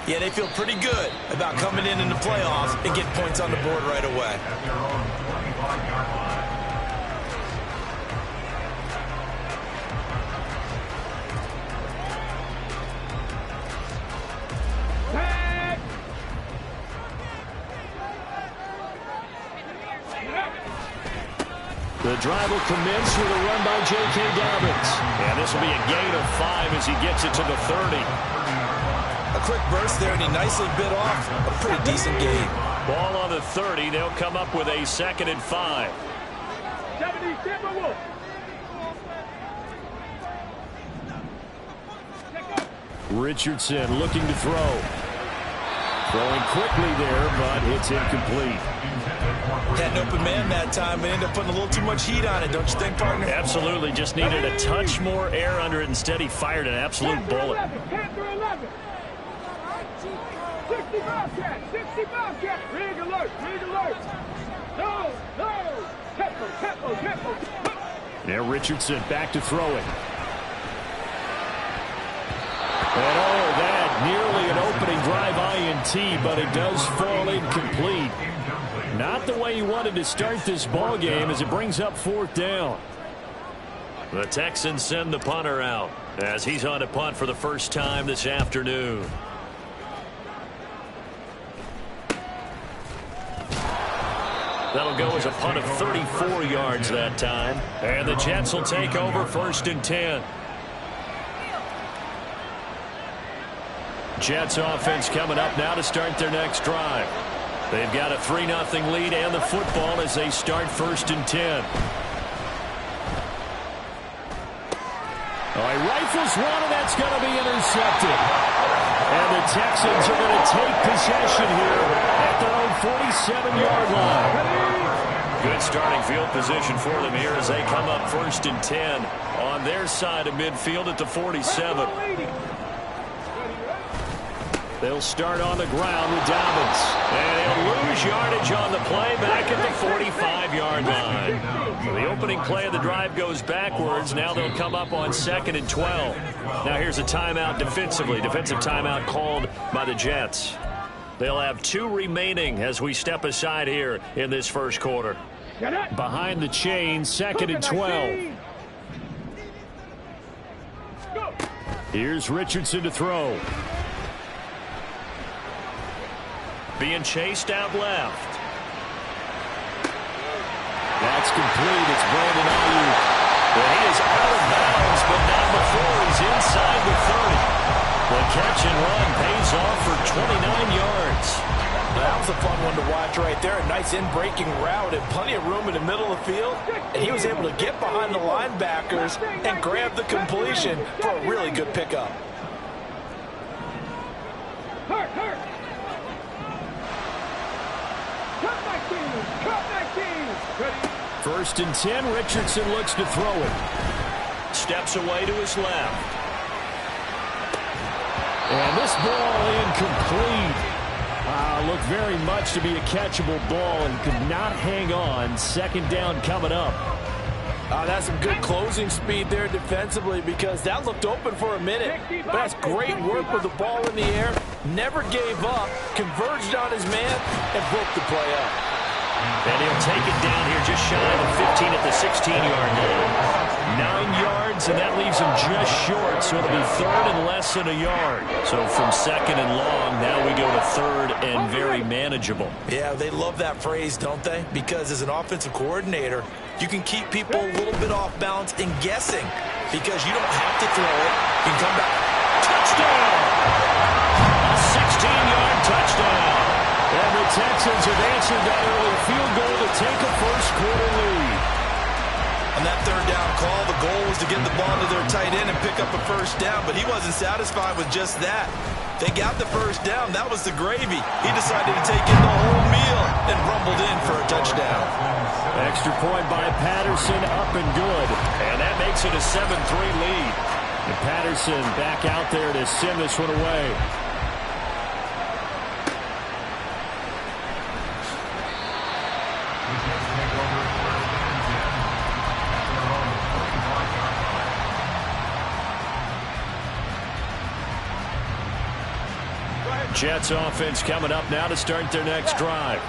Yeah, they feel pretty good about coming in the playoffs and getting points on the board right away. The drive will commence with a run by J.K. Dobbins. And this will be a gain of 5 as he gets it to the 30. A quick burst there, and he nicely bit off a pretty decent gain. Ball on the 30. They'll come up with a 2nd and 5. Richardson looking to throw. Throwing quickly there, but it's incomplete. Had an open man that time, but ended up putting a little too much heat on it, don't you think, partner? Absolutely. Just needed a touch more air under it. Instead, he fired an absolute bullet. 65 cat. Rig alert. No. Tempo. Now Richardson back to throwing. And that nearly an opening drive INT, but it does fall incomplete. Not the way he wanted to start this ball game as it brings up 4th down. The Texans send the punter out as he's on to punt for the first time this afternoon. That'll go as a punt of 34 yards that time. And the Jets will take over 1st and 10. Jets offense coming up now to start their next drive. They've got a 3-0 lead and the football as they start 1st and 10. He rifles one, and that's going to be intercepted. And the Texans are going to take possession here at their own 47-yard line. Good starting field position for them here as they come up 1st and 10 on their side of midfield at the 47. They'll start on the ground with Dobbins. And he'll lose yardage on the play back at the 45-yard line. So the opening play of the drive goes backwards. Now they'll come up on 2nd and 12. Now here's a timeout defensively. Defensive timeout called by the Jets. They'll have 2 remaining as we step aside here in this first quarter. Behind the chain, 2nd and 12. Here's Richardson to throw. Being chased out left. That's complete. It's Brandon Ayuk. Well, he is out of bounds, but not before he's inside the 30. The catch and run pays off for 29 yards. That was a fun one to watch right there. A nice in-breaking route and plenty of room in the middle of the field. And he was able to get behind the linebackers and grab the completion for a really good pickup. Hurt. 1st and 10. Richardson looks to throw it. Steps away to his left. And this ball incomplete. Looked very much to be a catchable ball and could not hang on. 2nd down coming up. That's some good closing speed there defensively because that looked open for a minute. But that's great work with the ball in the air. Never gave up, converged on his man, and broke the play up. And he'll take it down here just shy of 15 at the 16-yard line. 9 yards, and that leaves him just short, so it'll be 3rd and less than a yard. So from 2nd and long, now we go to 3rd and very manageable. Yeah, they love that phrase, don't they? Because as an offensive coordinator, you can keep people a little bit off balance and guessing because you don't have to throw it. You can come back. Touchdown! A 16-yard touchdown. And the Texans have answered that early field goal to take a first-quarter lead. On that 3rd down call, the goal was to get the ball to their tight end and pick up a 1st down, but he wasn't satisfied with just that. They got the 1st down. That was the gravy. He decided to take in the whole meal and rumbled in for a touchdown. Extra point by Patterson, up and good. And that makes it a 7-3 lead. And Patterson back out there to send this one away. Jets offense coming up now to start their next drive.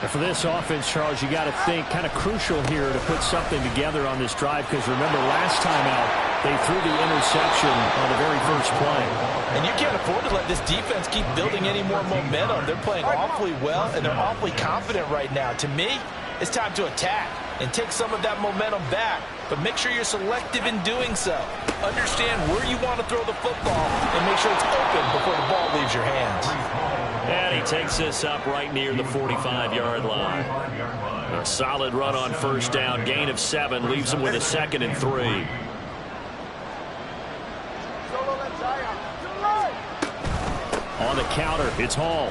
And for this offense, Charles, you got to think kind of crucial here to put something together on this drive, because remember last time out they threw the interception on the very first play. And you can't afford to let this defense keep building any more momentum. They're playing awfully well, and they're awfully confident right now. To me, it's time to attack and take some of that momentum back, but make sure you're selective in doing so. Understand where you want to throw the football and make sure it's open before the ball leaves your hands. And he takes this up right near the 45-yard line. A solid run on first down, gain of 7, leaves him with a 2nd and 3. On the counter, it's Hall.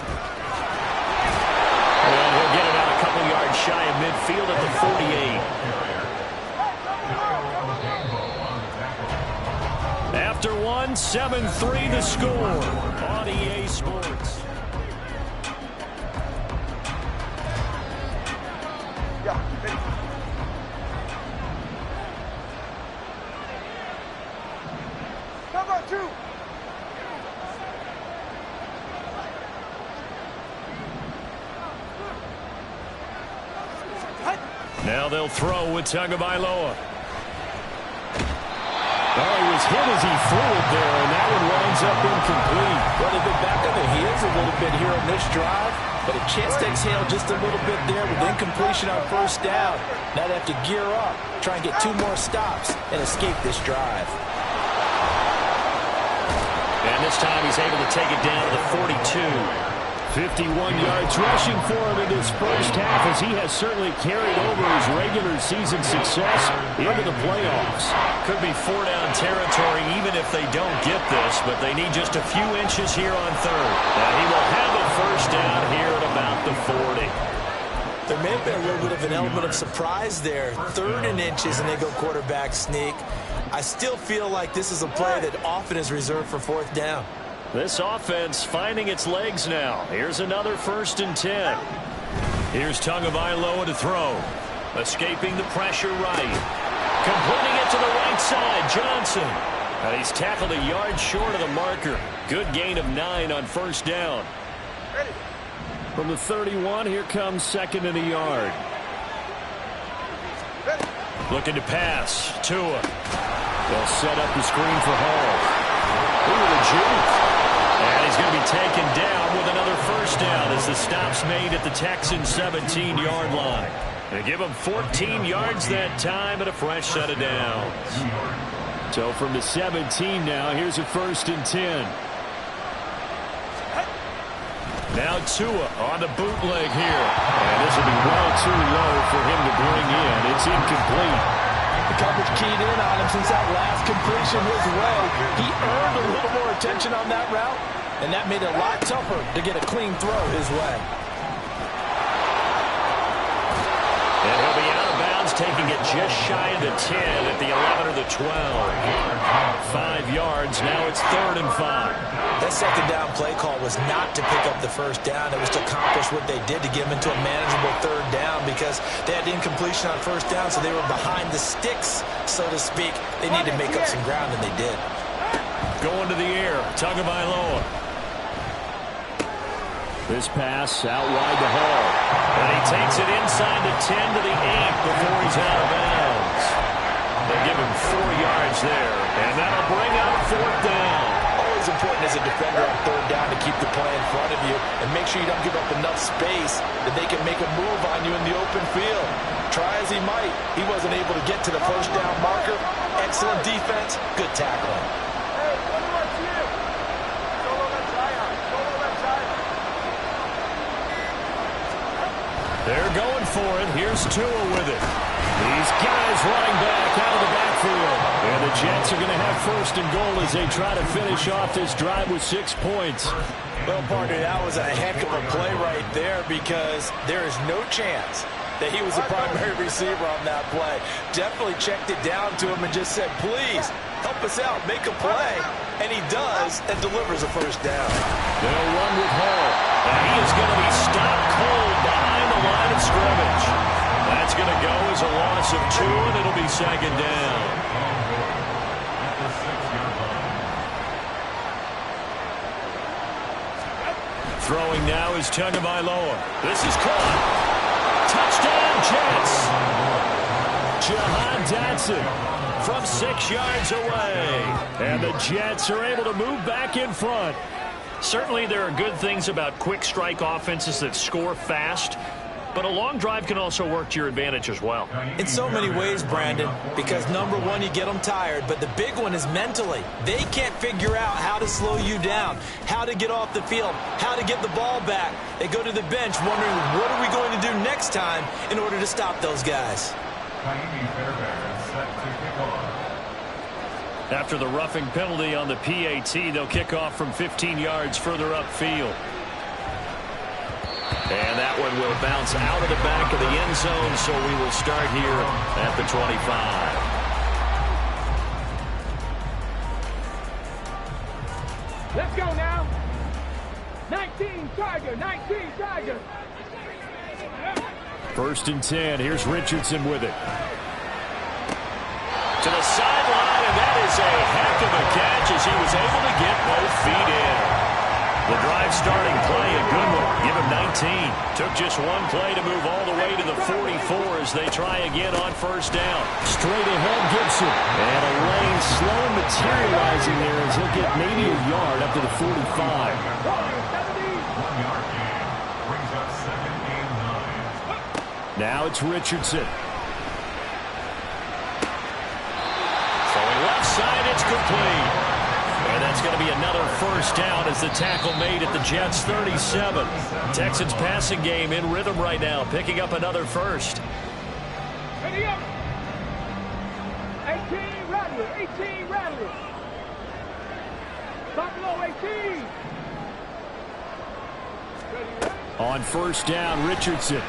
And he'll get it out a couple yards shy of midfield at the 48. After 1, 7-3 the score on EA Sports. Number 2. Now they'll throw with Tagovailoa. Oh, he was hit as he threw it there, and that one winds up incomplete. Well, they've been back on their heels a little bit here on this drive, but a chance to exhale just a little bit there with incompletion on first down. Now they have to gear up, try and get 2 more stops, and escape this drive. And this time he's able to take it down to the 42. 51 yards rushing for him in this first half, as he has certainly carried over his regular season success into the playoffs. Could be 4-down territory even if they don't get this, but they need just a few inches here on third. And he will have a first down here at about the 40. There may have been a little bit of an element of surprise there. 3rd and inches, and they go quarterback sneak. I still feel like this is a play that often is reserved for 4th down. This offense finding its legs now. Here's another 1st and 10. Here's Tagovailoa to throw. Escaping the pressure right. Completing it to the right side, Johnson. And he's tackled a yard short of the marker. Good gain of 9 on first down. From the 31, here comes 2nd and a yard. Looking to pass. Tua. They'll set up the screen for Hall. Ooh, the juke. And he's going to be taken down with another first down as the stop's made at the Texans' 17-yard line. They give him 14 yards that time and a fresh set of downs. So from the 17 now, here's a 1st and 10. Now Tua on the bootleg here. And this will be well too low for him to bring in. It's incomplete. The coverage keyed in on him since that last completion his way. He earned a little more attention on that route, and that made it a lot tougher to get a clean throw his way. And he'll be out of bounds, taking it just shy of the 10 at the 11 or the 12. 5 yards, now it's 3rd and 5. That 2nd down play call was not to pick up the first down. It was to accomplish what they did, to get them into a manageable 3rd down, because they had incompletion on first down, so they were behind the sticks, so to speak. They needed to make up some ground, and they did. Going to the air, Tagovailoa. This pass out wide to Hall. And he takes it inside the 10 to the 8 before he's out of bounds. They give him 4 yards there, and that'll bring up 4th down. Always important as a defender on 3rd down to keep the play in front of you and make sure you don't give up enough space that they can make a move on you in the open field. Try as he might, he wasn't able to get to the first down marker. Excellent defense, good tackling. They're going for it. Here's Tua with it. These guys running back out of the backfield. And the Jets are going to have 1st and goal as they try to finish off this drive with 6 points. Well, partner, that was a heck of a play right there, because there is no chance that he was the primary receiver on that play. Definitely checked it down to him and just said, please, help us out, make a play. And he does, and delivers a first down. They'll run with Hall. And he is going to be stopped cold behind the line of scrimmage. That's going to go as a loss of 2, and it'll be 2nd down. Throwing now is Tagovailoa. This is caught. Touchdown, Jets. Jahan Dotson from 6 yards away. And the Jets are able to move back in front. Certainly there are good things about quick strike offenses that score fast, but a long drive can also work to your advantage as well. In so many ways, Brandon, because number one, you get them tired, but the big one is mentally. They can't figure out how to slow you down, how to get off the field, how to get the ball back. They go to the bench wondering, what are we going to do next time in order to stop those guys? After the roughing penalty on the PAT, they'll kick off from 15 yards further upfield. And that one will bounce out of the back of the end zone, so we will start here at the 25. Let's go now. 19 Tiger, 19 Tiger. 1st and 10. Here's Richardson with it. To the sideline, and that is a heck of a catch as he was able to get both feet in. The drive starting play, a good one. Give him 19. Took just one play to move all the way to the 44 as they try again on 1st down. Straight ahead, Gibson. And a lane slow materializing there as he'll get maybe a yard up to the 45. Now it's Richardson. Left side, it's complete. And that's going to be another 1st down as the tackle made at the Jets' 37. Texans passing game in rhythm right now, picking up another 1st. Ready up. 18 Rattler, 18 Rattler. Buffalo 18. On 1st down, Richardson.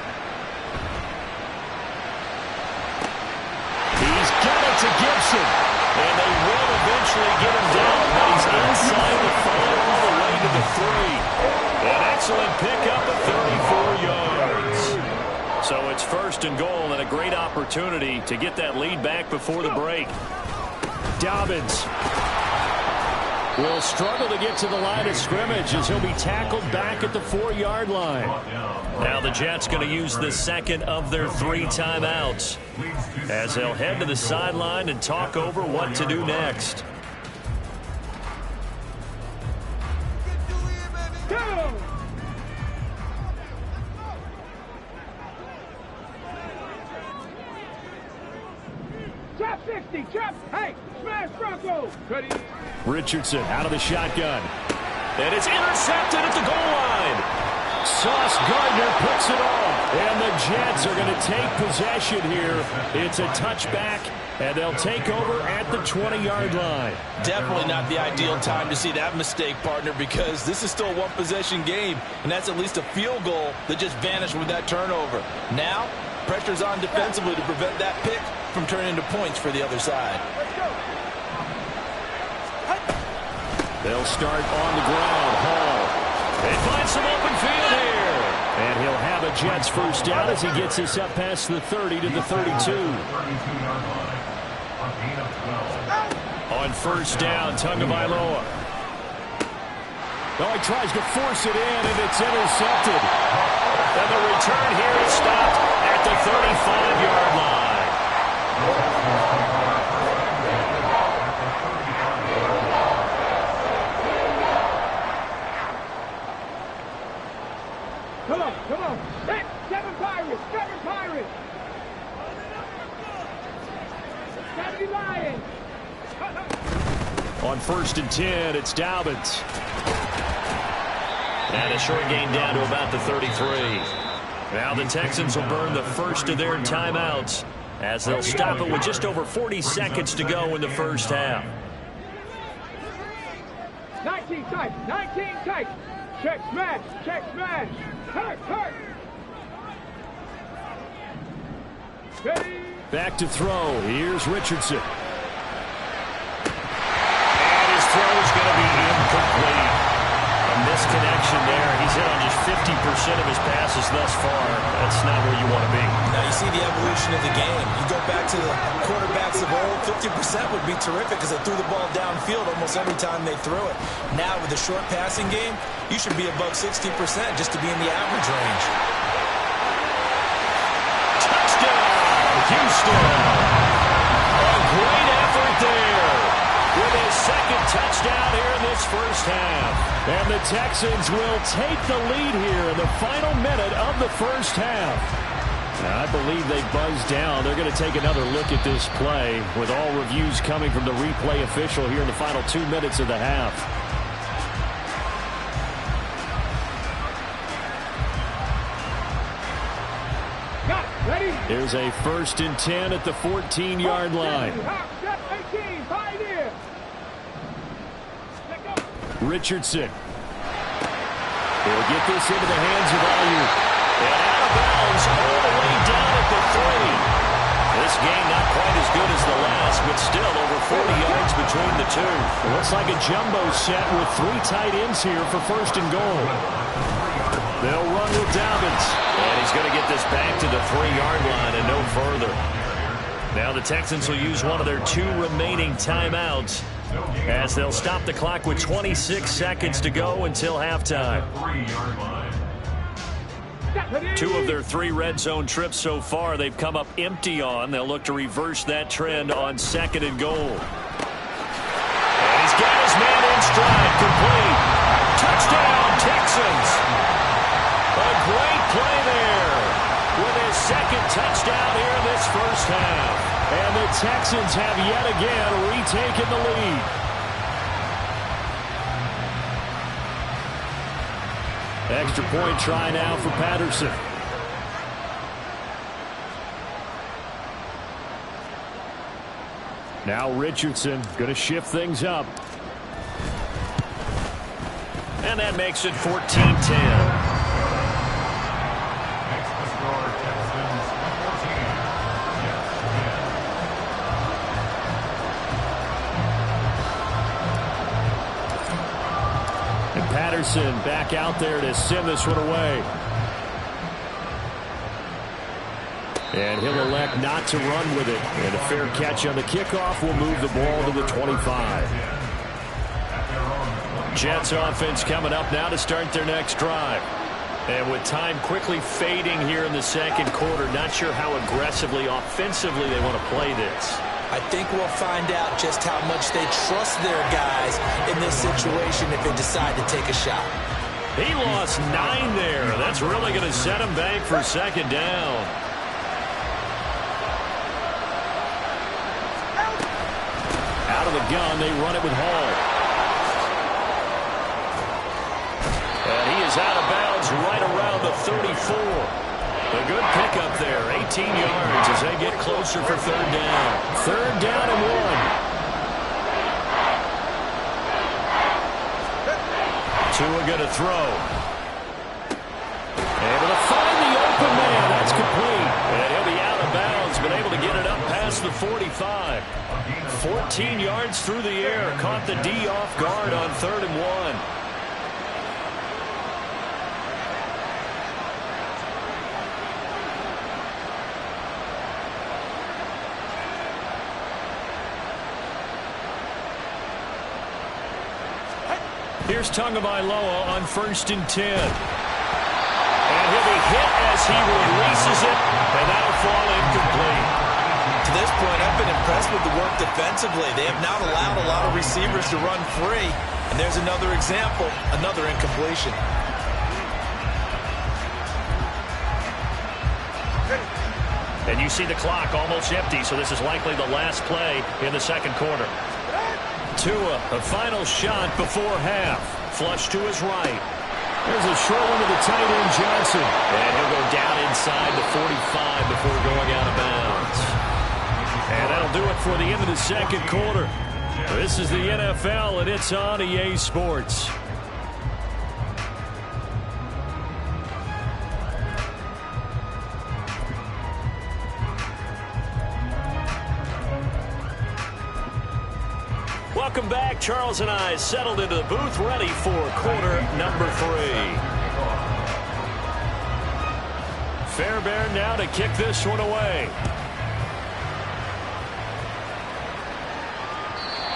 He's got it to Gibson. And they will eventually get him down, but he's inside the 5 all the way to the 3. An excellent pickup of 34 yards. So it's 1st and goal and a great opportunity to get that lead back before the break. Dobbins will struggle to get to the line of scrimmage as he'll be tackled back at the 4-yard line. Now the Jets going to use the 2nd of their 3 timeouts as they'll head to the sideline and talk over what to do next. Go! Trap 60, trap, hey, smash Bronco. Ready? Richardson out of the shotgun. And it's intercepted at the goal line. Sauce Gardner picks it off. And the Jets are going to take possession here. It's a touchback, and they'll take over at the 20-yard line. Definitely not the ideal time to see that mistake, partner, because this is still a one-possession game, and that's at least a field goal that just vanished with that turnover. Now, pressure's on defensively to prevent that pick from turning into points for the other side. They'll start on the ground. Hall. They find some open field here. And he'll have a Jets 1st down as he gets this up past the 30 to the 32. On 1st down, Tagovailoa. Oh, he tries to force it in, and it's intercepted. And the return here is stopped at the 35-yard line. Come on, come on. Hey, 7 Pirates, 7 Pirates. 70 Lions. On 1st and 10, it's Dobbins. And a short gain down to about the 33. Now the Texans will burn the 1st of their timeouts as they'll stop it with just over 40 seconds to go in the 1st half. 19 tight, 19 tight. Check smash, check smash. Hurt, hurt. Ready. Back to throw. Here's Richardson. And his throw is going to be incomplete. A misconnection there. He's hit on just of his passes thus far. That's not where you want to be. Now you see the evolution of the game. You go back to the quarterbacks of old, 50% would be terrific because they threw the ball downfield almost every time they threw it. Now with the short passing game, you should be above 60% just to be in the average range. Touchdown, Houston. A great effort there with his second touchdown here in this first half. And the Texans will take the lead here in the final minute of the first half. Now, I believe they buzzed down. They're going to take another look at this play with all reviews coming from the replay official here in the final 2 minutes of the half. Here's a 1st and 10 at the 14-yard line. Richardson. He'll get this into the hands of Ayuk. And out of bounds all the way down at the 3. This game not quite as good as the last, but still over 40 yards between the two. It looks like a jumbo set with 3 tight ends here for 1st and goal. They'll run with Dobbins. And he's going to get this back to the 3-yard line and no further. Now the Texans will use one of their 2 remaining timeouts as they'll stop the clock with 26 seconds to go until halftime. 2 of their 3 red zone trips so far they've come up empty on. They'll look to reverse that trend on 2nd and goal. And he's got his man in stride, complete. Touchdown, Texans. A great play there with his 2nd touchdown here in this first half. And the Texans have yet again retaken the lead. Extra point try now for Patterson. Now Richardson going to shift things up. And that makes it 14-10. Patterson back out there to send this one away. And he'll elect not to run with it. And a fair catch on the kickoff will move the ball to the 25. Jets offense coming up now to start their next drive. And with time quickly fading here in the 2nd quarter, not sure how aggressively, offensively they want to play this. I think we'll find out just how much they trust their guys in this situation if they decide to take a shot. He lost 9 there. That's really going to set him back for 2nd down. Out of the gun, they run it with Hall. And he is out of bounds right around the 34. A good pickup there, 18 yards as they get closer for 3rd down. 3rd down and 1. Tua going to throw. Able to find the open man. That's complete. And he'll be out of bounds, but able to get it up past the 45. 14 yards through the air. Caught the D off guard on 3rd and 1. Here's Tagovailoa on 1st and 10. And he'll be hit as he releases it, and that'll fall incomplete. To this point, I've been impressed with the work defensively. They have not allowed a lot of receivers to run free. And there's another example, another incompletion. And you see the clock almost empty, so this is likely the last play in the 2nd quarter. Tua, a final shot before half. Flush to his right. There's a short one to the tight end, Johnson. And he'll go down inside the 45 before going out of bounds. And that'll do it for the end of the 2nd quarter. This is the NFL, and it's on EA Sports. Welcome back. Charles and I settled into the booth ready for quarter number 3. Fairbairn now to kick this one away.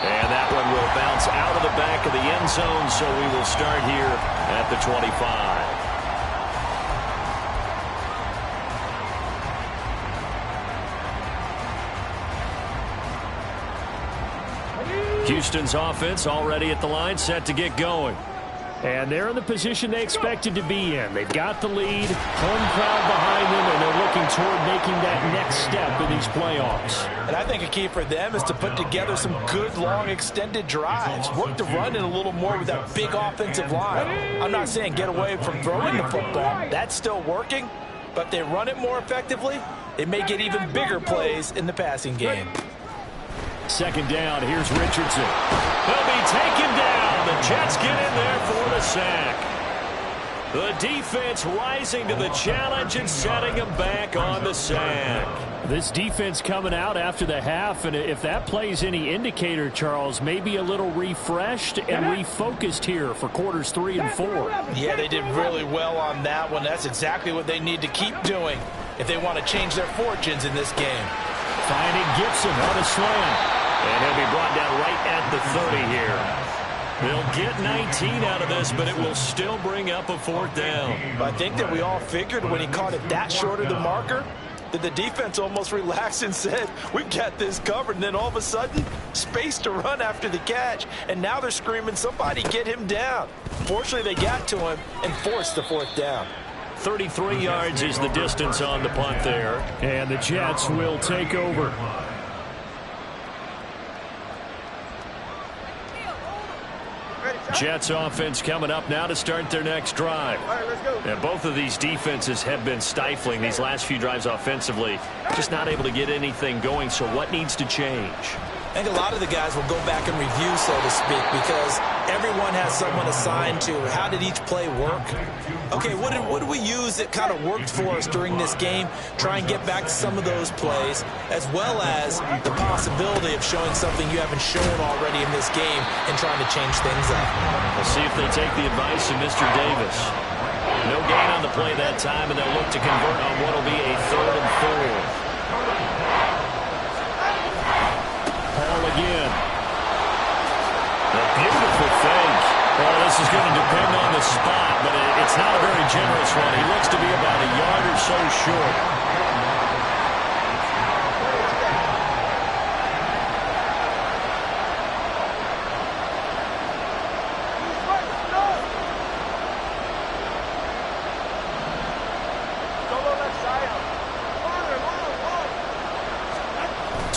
And that one will bounce out of the back of the end zone, so we will start here at the 25. Houston's offense already at the line, set to get going. And they're in the position they expected to be in. They've got the lead, home crowd behind them, and they're looking toward making that next step in these playoffs. And I think a key for them is to put together some good, long, extended drives. Work the run in a little more with that big offensive line. I'm not saying get away from throwing the football. That's still working. But if they run it more effectively, they may get even bigger plays in the passing game. Second down, here's Richardson. He'll be taken down. The Jets get in there for the sack. The defense rising to the challenge and setting him back on the sack. This defense coming out after the half, and if that plays any indicator, Charles, maybe a little refreshed and refocused here for quarters 3 and 4. Yeah, they did really well on that one. That's exactly what they need to keep doing if they want to change their fortunes in this game. Finding Gibson on a slam. And he'll be brought down right at the 30 here. They'll get 19 out of this, but it will still bring up a 4th down. I think that we all figured when he caught it that short of the marker that the defense almost relaxed and said, we've got this covered. And then all of a sudden, space to run after the catch. And now they're screaming, somebody get him down. Fortunately, they got to him and forced the 4th down. 33 yards is the distance on the punt there. And the Jets will take over. Jets offense coming up now to start their next drive. All right, let's go. And both of these defenses have been stifling these last few drives offensively. Just not able to get anything going, so what needs to change? I think a lot of the guys will go back and review, so to speak, because everyone has someone assigned to how did each play work. Okay, what did we use that kind of worked for us during this game? Try and get back to some of those plays, as well as the possibility of showing something you haven't shown already in this game and trying to change things up. We'll see if they take the advice of Mr. Davis. No gain on the play that time, and they'll look to convert on what will be a 3rd and 4. Again. A beautiful fake. Well, this is going to depend on the spot, but it's not a very generous one. He looks to be about a yard or so short.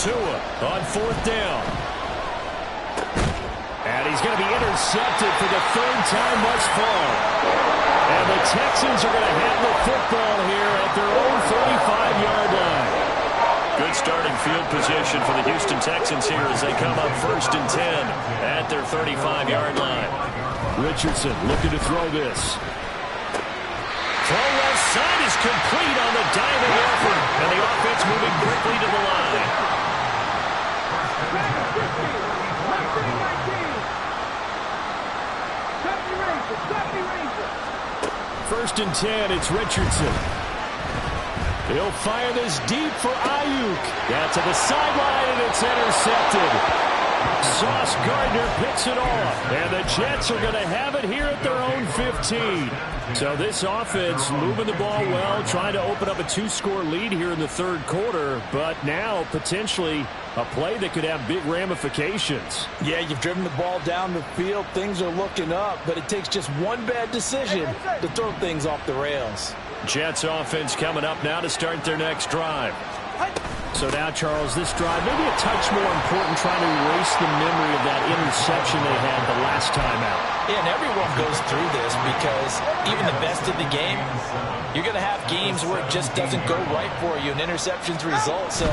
Tua on 4th down. And he's going to be intercepted for the 3rd time thus far. And the Texans are going to have the football here at their own 35-yard line. Good starting field position for the Houston Texans here as they come up 1st and 10 at their 35-yard line. Richardson looking to throw this. Throw left side is complete on the diving effort. And the offense moving quickly to the line. 1st and 10, it's Richardson. He'll fire this deep for Ayuk. Got to the sideline, and it's intercepted. Sauce Gardner picks it off. And the Jets are going to have it here at their own 15. So this offense moving the ball well, trying to open up a 2-score lead here in the 3rd quarter. But now potentially a play that could have big ramifications. Yeah, you've driven the ball down the field. Things are looking up, but it takes just one bad decision to throw things off the rails. Jets offense coming up now to start their next drive. So now, Charles, this drive maybe a touch more important, trying to erase the memory of that interception they had the last time out. Yeah, and everyone goes through this because even the best of the game, you're going to have games where it just doesn't go right for you, and interceptions result. So,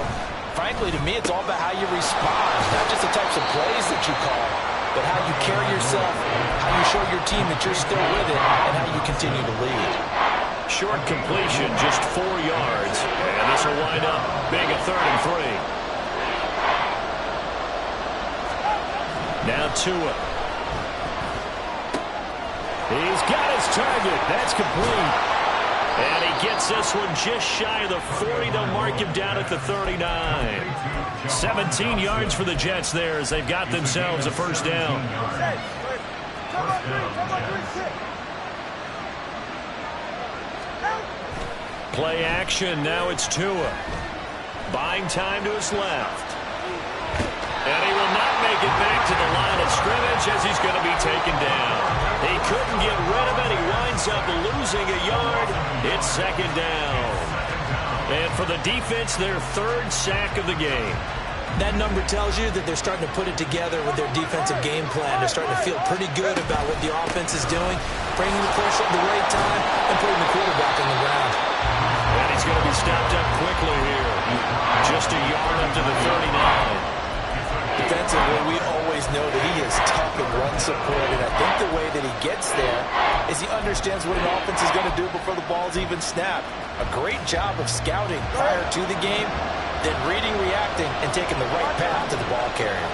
frankly, to me, it's all about how you respond, not just the types of plays that you call, but how you carry yourself, how you show your team that you're still with it, and how you continue to lead. Short completion, just 4 yards. And this will wind up being a 3rd and 3. Now Tua. He's got his target. That's complete. And he gets this one just shy of the 40. They'll mark him down at the 39. 17 yards for the Jets there as they've got themselves a first down. Play action. Now it's Tua. Buying time to his left. And he will not make it back to the line of scrimmage as he's going to be taken down. He couldn't get rid of it. He winds up losing a yard. It's second down. And for the defense, their third sack of the game. That number tells you that they're starting to put it together with their defensive game plan. They're starting to feel pretty good about what the offense is doing, bringing the pressure at the right time, and putting the quarterback on the ground. And he's going to be stopped up quickly here. Just a yard up to the 39. Defensively, we always know that he is tough and run support, and I think the way that he gets there is he understands what an offense is going to do before the ball's even snapped. A great job of scouting prior to the game, then reading, reacting, and taking the right path to the ball carrier.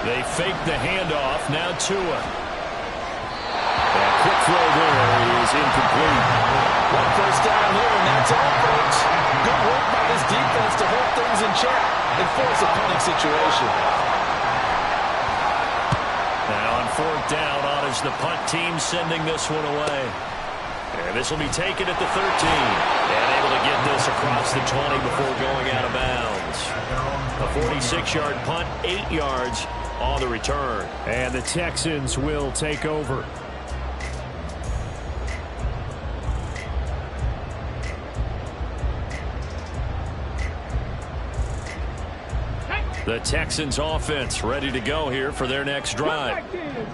They fake the handoff. Now Tua. That quick throw there is incomplete. One first down here, and that's all, folks. Good work by this defense to hold things in check and force a punting situation. Now on fourth down, on is the punt team sending this one away. And this will be taken at the 13. And able to get this across the 20 before going out of bounds. A 46-yard punt, 8 yards on the return. And the Texans will take over. The Texans offense ready to go here for their next drive.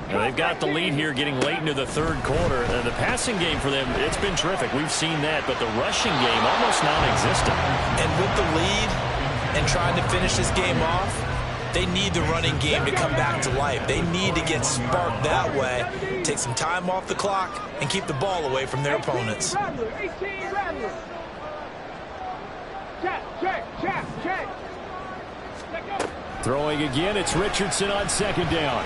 Now they've got the lead here getting late into the third quarter. And the passing game for them, it's been terrific. We've seen that, but the rushing game almost non-existent. And with the lead and trying to finish this game off, they need the running game to come back to life. They need to get sparked that way, take some time off the clock, and keep the ball away from their opponents. Check. Throwing again, it's Richardson on second down.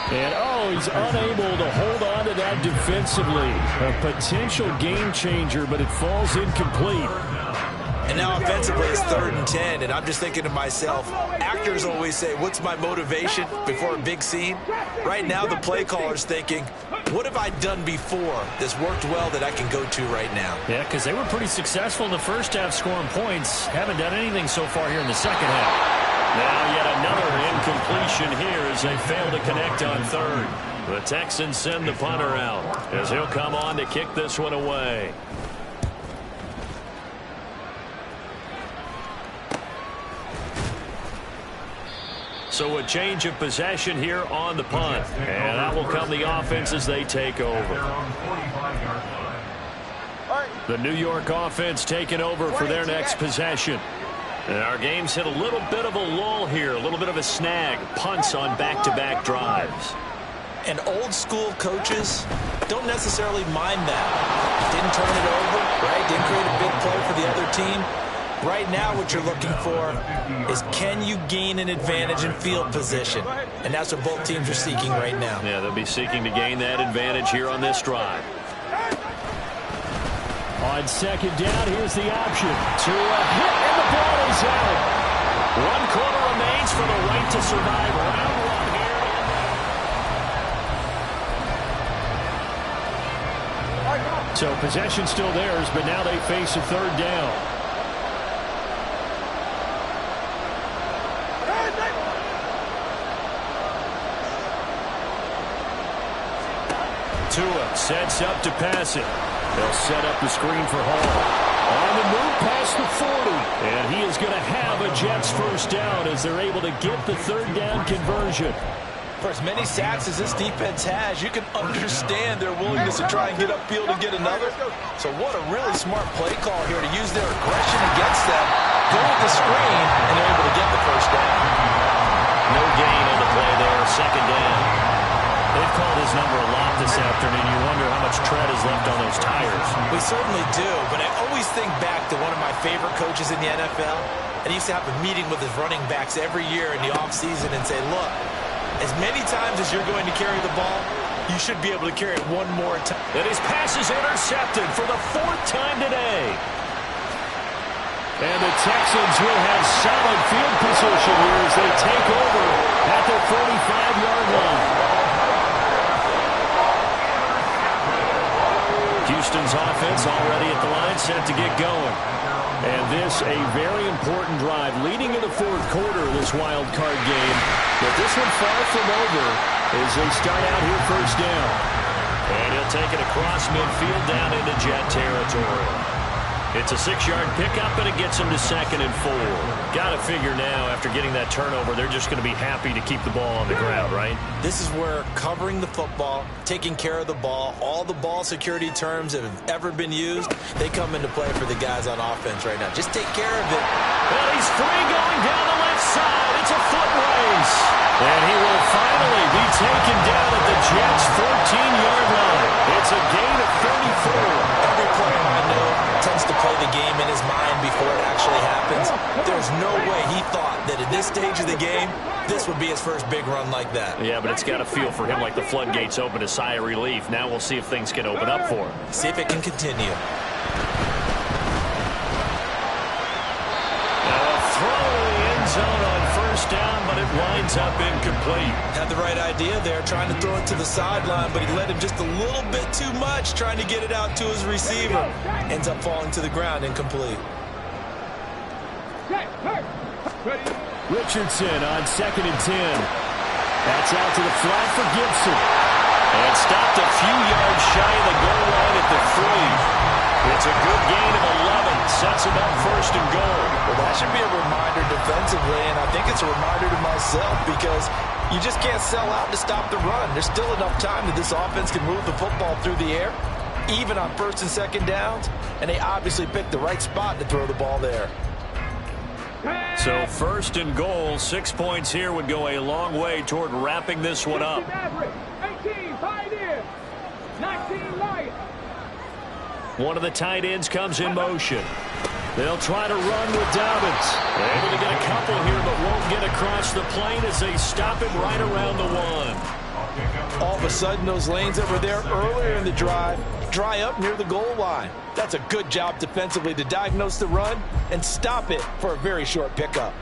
And, he's unable to hold on to that defensively. A potential game changer, but it falls incomplete. And now offensively it's 3rd and 10, and I'm just thinking to myself, actors always say, what's my motivation before a big scene? Right now the play caller's thinking, what have I done before that's worked well that I can go to right now? Yeah, because they were pretty successful in the first half scoring points. Haven't done anything so far here in the second half. Now yet another incompletion here as they fail to connect on third. The Texans send the punter out as he'll come on to kick this one away. So a change of possession here on the punt. And that will come the offense as they take over. The New York offense taking over for their next possession. And our game's hit a little bit of a lull here, a little bit of a snag. Punts on back-to-back drives. And old school coaches don't necessarily mind that. Didn't turn it over, right? Didn't create a big play for the other team. Right now what you're looking for is can you gain an advantage in field position? And that's what both teams are seeking right now. Yeah, they'll be seeking to gain that advantage here on this drive. On second down, here's the option. To a hit, and the ball is out. 1 quarter remains for the right to survive round 1 here. So possession still theirs, but now they face a third down. Tua sets up to pass it. They'll set up the screen for Hall. On the move past the 40. And he is going to have a Jets first down as they're able to get the third down conversion. For as many sacks as this defense has, you can understand their willingness to try and get upfield and get another. So what a really smart play call here to use their aggression against them, go with the screen, and they're able to get the first down. No gain on the play there, second down. They've called his number a lot this afternoon. You wonder how much tread is left on those tires. We certainly do, but I always think back to one of my favorite coaches in the NFL, and he used to have a meeting with his running backs every year in the offseason and say, look, as many times as you're going to carry the ball, You should be able to carry it one more time. And his pass is intercepted for the 4th time today. And the Texans will have solid field position here as they take over at their 45-yard line. Houston's offense already at the line, set to get going. And this a very important drive leading in the 4th quarter of this wild card game. But this one far from over as they start out here first down. And he'll take it across midfield down into Jet territory. It's a 6-yard pickup, and it gets him to 2nd and 4. Got to figure now, after getting that turnover, they're just going to be happy to keep the ball on the ground, right? This is where covering the football, taking care of the ball, all the ball security terms that have ever been used, they come into play for the guys on offense right now. Just take care of it. Well, he's free going down the left side. It's a foot race. And he will finally be taken down at the Jets' 14-yard line. It's a gain of 34. Every player I know tends to play the game in his mind before it actually happens. There's no way he thought that at this stage of the game, this would be his first big run like that. Yeah, but it's got to feel for him like the floodgates open, a sigh of relief. Now we'll see if things can open up for him. See if it can continue. Zone on first down, but it winds up incomplete. Had the right idea there, trying to throw it to the sideline, but he let him just a little bit too much, trying to get it out to his receiver. Ends up falling to the ground, incomplete. Richardson on 2nd and 10. That's out to the flat for Gibson. And stopped a few yards shy of the goal line at the 3. It's a good gain of 11. Sets him up 1st and goal. Well, that should be a reminder defensively, and I think it's a reminder to myself because you just can't sell out to stop the run. There's still enough time that this offense can move the football through the air, even on 1st and 2nd downs, and they obviously picked the right spot to throw the ball there. So 1st and goal, 6 points here would go a long way toward wrapping this one up. 18 Pioneers, 19 Lions. One of the tight ends comes in motion. They'll try to run with Dobbins. Able to get a couple here, but won't get across the plane as they stop him right around the 1. All of a sudden, those lanes that were there earlier in the drive dry up near the goal line. That's a good job defensively to diagnose the run and stop it for a very short pickup.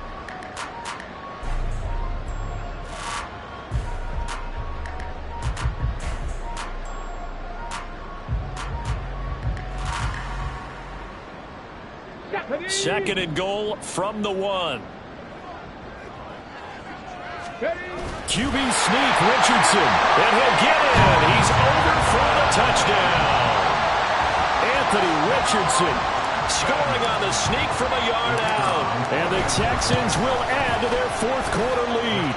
Second and goal from the 1. QB sneak, Richardson. And he'll get in. He's over for the touchdown. Anthony Richardson scoring on the sneak from a yard out. And the Texans will add to their 4th quarter lead.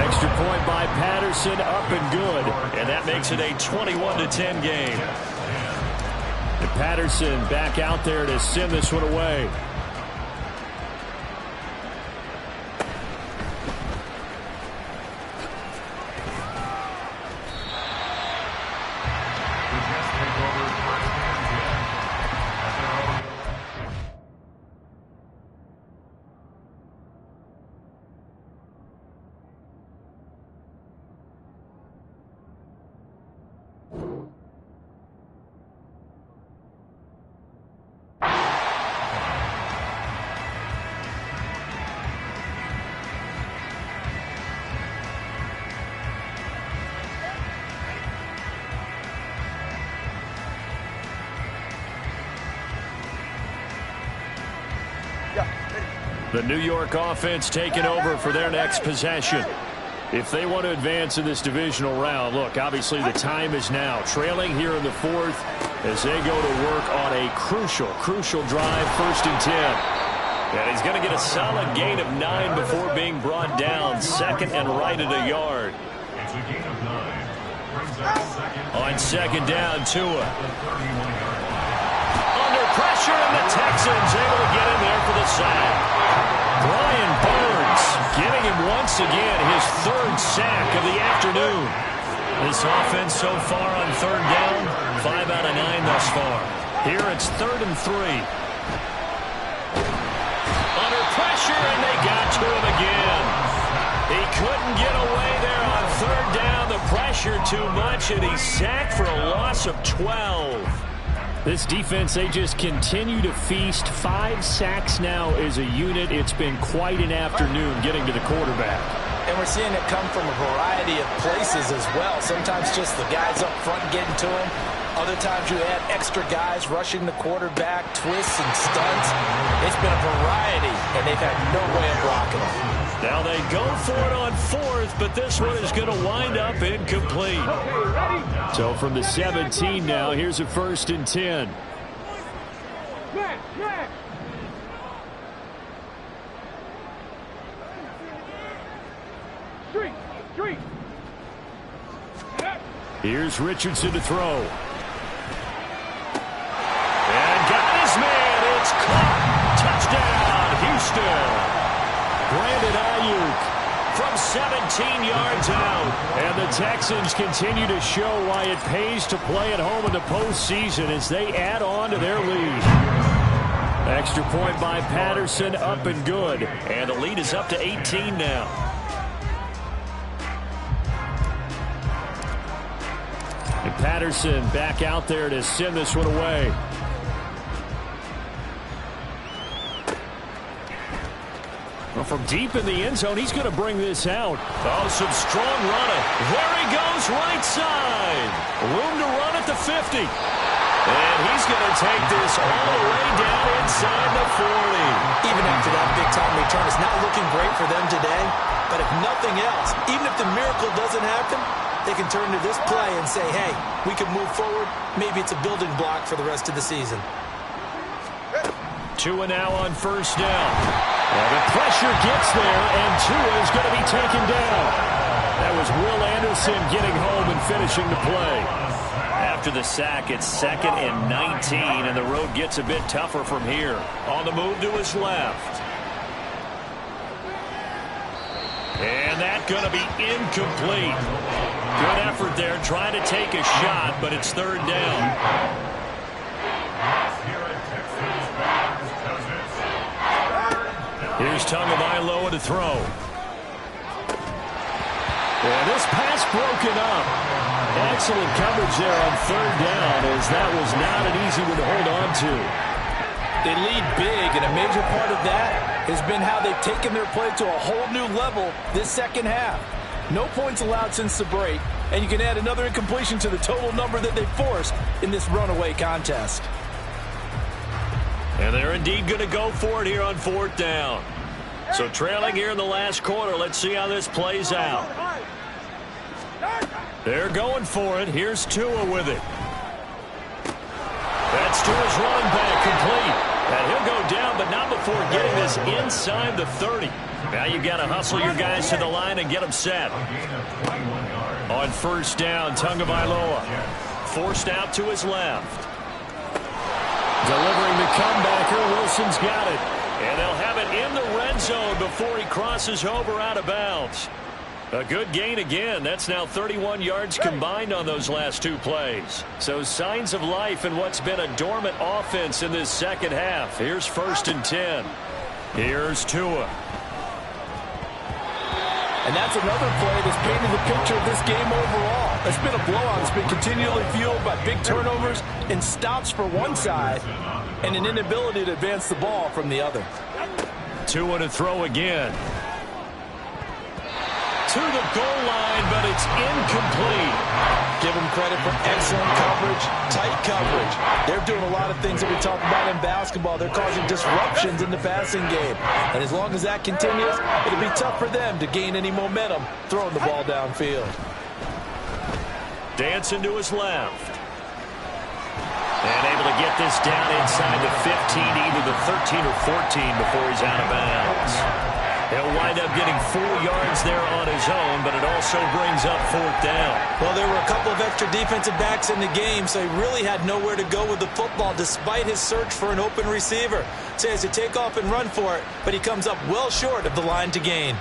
Extra point by Patterson, up and good. And that makes it a 21-10 game. And Patterson back out there to send this one away. The New York offense taking over for their next possession. If they want to advance in this divisional round, look, obviously the time is now. Trailing here in the 4th as they go to work on a crucial drive, 1st and 10. And he's going to get a solid gain of 9 before being brought down. 2nd and right at a yard. On 2nd down, Tua. Under pressure, and the Texans able to get in there for the sack. Brian Burns getting him once again his 3rd sack of the afternoon. This offense so far on 3rd down, 5 out of 9 thus far. Here it's 3rd and 3. Under pressure, and they got to him again. He couldn't get away there on 3rd down. The pressure too much, and he's sacked for a loss of 12. This defense, they just continue to feast. 5 sacks now as a unit. It's been quite an afternoon getting to the quarterback. And we're seeing it come from a variety of places as well. Sometimes just the guys up front getting to him. Other times you add extra guys rushing the quarterback, twists and stunts. It's been a variety, and they've had no way of blocking him. Now they go for it on 4th, but this one is going to wind up incomplete. So from the 17 now, here's a 1st and 10. Street. Here's Richardson to throw. And got his man. It's caught. Touchdown, Houston. Brandon Ayuk from 17 yards out. And the Texans continue to show why it pays to play at home in the postseason as they add on to their lead. Extra point by Patterson, up and good. And the lead is up to 18 now. And Patterson back out there to send this one away. Well, from deep in the end zone, he's going to bring this out. Oh, some strong running. There he goes, right side. Room to run at the 50. And he's going to take this all the way down inside the 40. Even after that big-time return, it's not looking great for them today. But if nothing else, even if the miracle doesn't happen, they can turn to this play and say, hey, we can move forward. Maybe it's a building block for the rest of the season. Tua now on 1st down. Well, the pressure gets there, and Tua is going to be taken down. That was Will Anderson getting home and finishing the play. After the sack, it's 2nd and 19, and the road gets a bit tougher from here. On the move to his left. And that's going to be incomplete. Good effort there, trying to take a shot, but it's 3rd down. Here's Tagovailoa to throw. And this pass broken up. Excellent coverage there on 3rd down, as that was not an easy one to hold on to. They lead big, and a major part of that has been how they've taken their play to a whole new level this second half. No points allowed since the break, and you can add another incompletion to the total number that they forced in this runaway contest. And they're indeed going to go for it here on 4th down. So trailing here in the last quarter, let's see how this plays out. They're going for it. Here's Tua with it. That's Tua's run back complete. And he'll go down, but not before getting this inside the 30. Now you've got to hustle your guys to the line and get them set. On 1st down, Tagovailoa forced out to his left. Delivering the comebacker, Wilson's got it. And they'll have it in the red zone before he crosses over out of bounds. A good gain again. That's now 31 yards combined on those last 2 plays. So signs of life in what's been a dormant offense in this second half. Here's 1st and 10. Here's Tua. And that's another play that's painted the picture of this game overall. It's been a blowout. It's been continually fueled by big turnovers and stops for one side and an inability to advance the ball from the other. Tua to throw again. To the goal line, but it's incomplete. Give them credit for excellent coverage, tight coverage. They're doing a lot of things that we talk about in basketball. They're causing disruptions in the passing game. And as long as that continues, it'll be tough for them to gain any momentum throwing the ball downfield. Dancing to his left. And able to get this down inside the 15, either the 13 or 14 before he's out of bounds. He'll wind up getting 4 yards there on his own, but it also brings up 4th down. Well, there were a couple of extra defensive backs in the game, so he really had nowhere to go with the football despite his search for an open receiver. So he has to take off and run for it, but he comes up well short of the line to gain.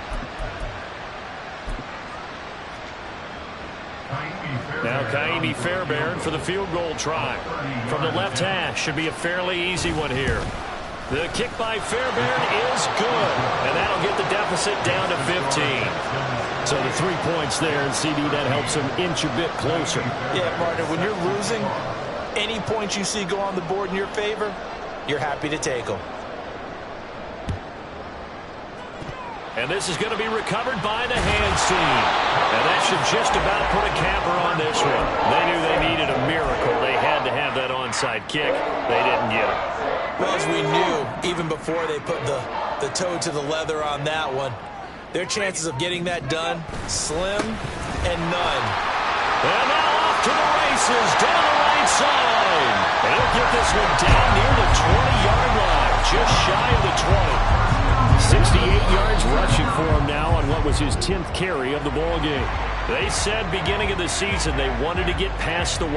Now Kaimi Fairbairn for the field goal try. From the left hash, should be a fairly easy one here. The kick by Fairbairn is good, and that'll get the deficit down to 15. So the 3 points there, and CD, that helps him inch a bit closer. Yeah, partner, when you're losing, any points you see go on the board in your favor, you're happy to take them. And this is going to be recovered by the hands team. And that should just about put a capper on this one. They knew they needed a miracle. They had to have that onside kick. They didn't get it. Well, as we knew, even before they put the toe to the leather on that one, their chances of getting that done, slim and none. And now off to the races, down the right side. And he'll get this one down near the 20-yard line, just shy of the 20. 68 yards rushing for him now on what was his 10th carry of the ball game. They said beginning of the season they wanted to get past the